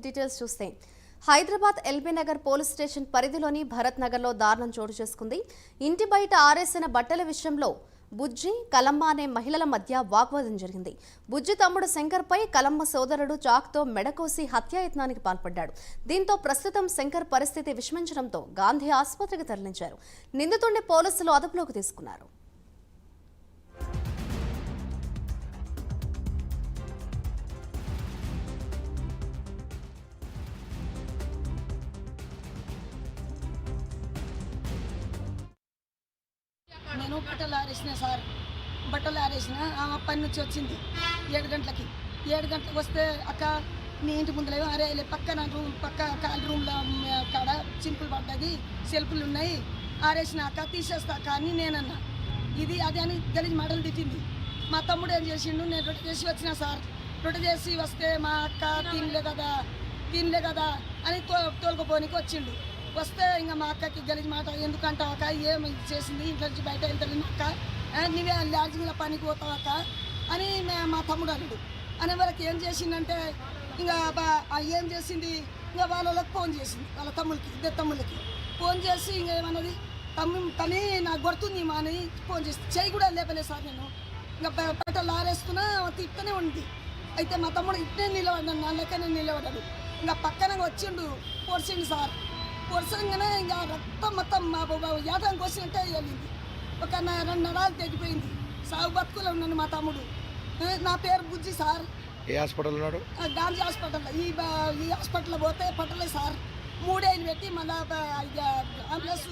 Details చూస్తే Hyderabad LB Nagar police station పరిధిలోని భరత్ నగర్లో దారుణం చోటు చేసుకుంది. ఇంటి బయట ఆరేసిన బట్టల విషయంలో బుజ్జి, కలమ్మ అనే మహిళల మధ్య వాగ్వాదం జరిగింది. బుజ్జి తమ్ముడు శంకర్పై కలమ్మ సోదరుడు చాక్తో మెడకోసి హత్యాయత్నానికి పాల్పడ్డాడు. దీంతో ప్రస్తుతం శంకర్ పరిస్థితి విషమించడంతో గాంధీ ఆసుపత్రికి తరలించారు. నిందితుడిని పోలీసులు అదుపులోకి తీసుకున్నారు. నేను బట్టలు ఆరేసిన సార్, బట్టలు ఆరేసిన ఆమె పని నుంచి వచ్చింది 7 గంటలకి. 7 గంటలకు వస్తే అక్క నీ ఇంటి ముందులేమో అరేలే పక్కన రూమ్ పక్క కాల్ రూమ్లో కాడ చింపులు పడ్డది, సెల్ఫులు ఉన్నాయి, ఆరేసిన అక్క తీసేస్తా అక్క అని నేనన్నా. ఇది అది అని గలీజ్ మాటలు తిట్టింది. మా తమ్ముడు ఏం చేసిండు, నేను రొట్టె చేసి వచ్చిన సార్. రొట్టె చేసి వస్తే మా అక్క తినలే కదా అని తోలుకుపోనికి వచ్చిండు. వస్తే ఇంకా మా అక్కకి గలీజ్ మాట ఎందుకంటావు అక్క, ఏమి చేసింది, ఇంట్లో నుంచి బయట వెళ్తలేదు అక్క, నువ్వే లాడ్జింగ్లో పనికి పోతావు అక్క అని మా తమ్ముడు అన్నాడు. అనే వరకు ఏం చేసిందంటే ఇంకా ఏం చేసింది, ఇంకా వాళ్ళకి ఫోన్ చేసింది, వాళ్ళ తమ్ముళ్ళకి, ఇద్దరు తమ్ముళ్ళకి ఫోన్ చేసి ఇంకా ఏమన్నది, తని నాకు కొడుతుంది మా అని ఫోన్ చేసి చెయ్యి కూడా లేపలేదు సార్. నేను ఇంకా బట్టలు ఆరేస్తున్నా తిట్టనే ఉంది. అయితే మా తమ్ముడు ఇట్నే నిలబడ్డాను, నా లెక్కనే నిలబడ్డాడు. ఇంకా పక్కన వచ్చిండు, పొడిచిండు సార్. పొరసంగానే ఇంకా రక్తం మొత్తం మా యాటానికి వచ్చినట్టే వెళ్ళింది. ఒక 2 నరాలు తెగిపోయింది. సాగు బతుకులో ఉన్నాను మా తమ్ముడు. నా పేరు బుజ్జి సార్. ఏ హాస్పిటల్ ఉన్నాడు? గాంధీ హాస్పిటల్. ఈ హాస్పిటల్లో పోతే పట్టలేదు సార్. 3 ఏళ్ళు పెట్టి మళ్ళీ అంబులెన్స్